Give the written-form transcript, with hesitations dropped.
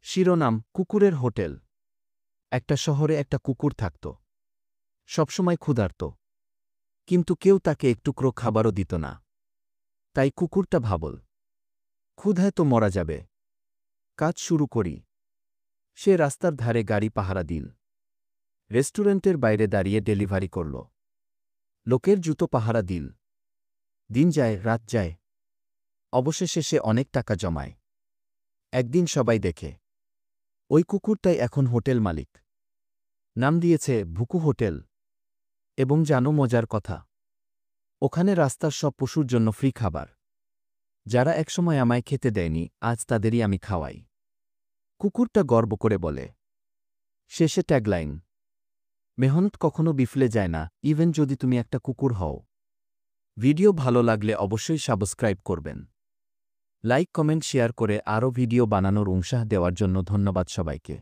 শিরোনাম: কুকুরের হোটেল। একটা শহরে একটা কুকুর থাকত। সবসময় ক্ষুধার্ত। কিন্তু কেউ তাকে একটুকরো খাবারও দিত না। তাই কুকুরটা ভাবল, ক্ষুধায় তো মরা যাবে, কাজ শুরু করি। সে রাস্তার ধারে গাড়ি পাহারা দিল। রেস্টুরেন্টের বাইরে দাঁড়িয়ে ডেলিভারি করল। লোকের জুতো পাহারা দিল। দিন যায়, রাত যায়। অবশেষে সে অনেক টাকা জমায়। একদিন সবাই দেখে, ওই কুকুরটাই এখন হোটেল মালিক। নাম দিয়েছে ভুকু হোটেল। এবং জানো মজার কথা, ওখানে রাস্তার সব পশুর জন্য ফ্রি খাবার। যারা একসময় আমায় খেতে দেয়নি, আজ তাদেরই আমি খাওয়াই। কুকুরটা গর্ব করে বলে। শেষে ট্যাগলাইন: মেহনত কখনো বিফলে যায় না, ইভেন যদি তুমি একটা কুকুর হও। ভিডিও ভালো লাগলে অবশ্যই সাবস্ক্রাইব করবেন। লাইক, কমেন্ট, শেয়ার করে আরও ভিডিও বানানোর উৎসাহ দেওয়ার জন্য ধন্যবাদ সবাইকে।